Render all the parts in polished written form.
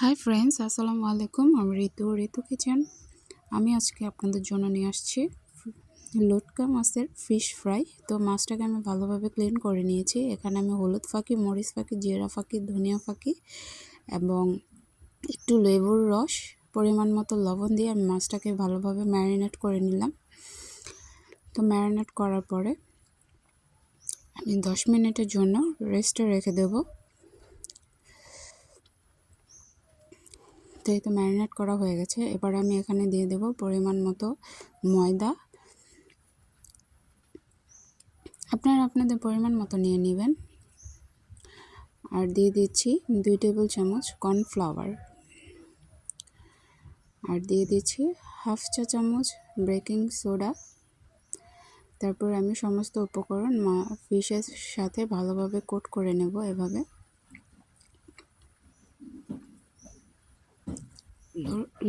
Hi friends, আসসালামু আলাইকুম। আমি ঋতু কিচেন। আমি আজকে আপনাদের জন্য নিয়ে আসছি লটকা মাছের ফিশ ফ্রাই। তো মাছটাকে আমি ভালোভাবে ক্লিন করে নিয়েছি। এখানে আমি হলুদ ফাঁকি, মরিচ ফাঁকি, জিরা ফাঁকি, ধনিয়া ফাঁকি এবং একটু লেবুর রস, পরিমাণ মতো লবণ দিয়ে আমি মাছটাকে ভালোভাবে ম্যারিনেট করে নিলাম। তো ম্যারিনেট করার পরে আমি 10 মিনিটের জন্য রেস্টে রেখে দেবো। তো এই তো ম্যারিনেট করা হয়ে গেছে। এবার আমি এখানে দিয়ে দেব পরিমাণ মতো ময়দা। আপনারা আপনাদের পরিমাণ মতো নিয়ে নেবেন। আর দিয়ে দিচ্ছি 2 টেবিল চামচ কর্নফ্লাওয়ার। আর দিয়ে দিচ্ছি হাফ চা চামচ বেকিং সোডা। তারপর আমি সমস্ত উপকরণ ফিশের সাথে ভালোভাবে কোট করে নেব। এভাবে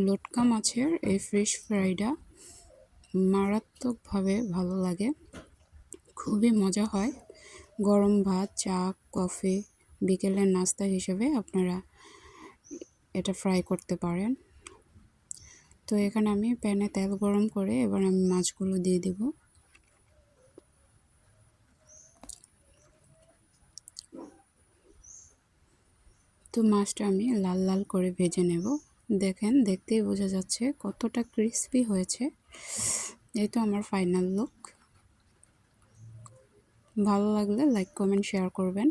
লটকা মাছের এই ফিশ ফ্রাইটা মারাত্মকভাবে ভালো লাগে, খুবই মজা হয়। গরম ভাত, চা, কফি, বিকেলের নাস্তা হিসেবে আপনারা এটা ফ্রাই করতে পারেন। তো এখানে আমি প্যানে তেল গরম করে এবার আমি মাছগুলো দিয়ে দেব। তো মাছটা আমি লাল লাল করে ভেজে নেব। দেখেন, দেখতেই বোঝা যাচ্ছে কতটা ক্রিস্পি হয়েছে। এই তো আমার ফাইনাল লুক। ভালো লাগলে লাইক, কমেন্ট, শেয়ার করবেন।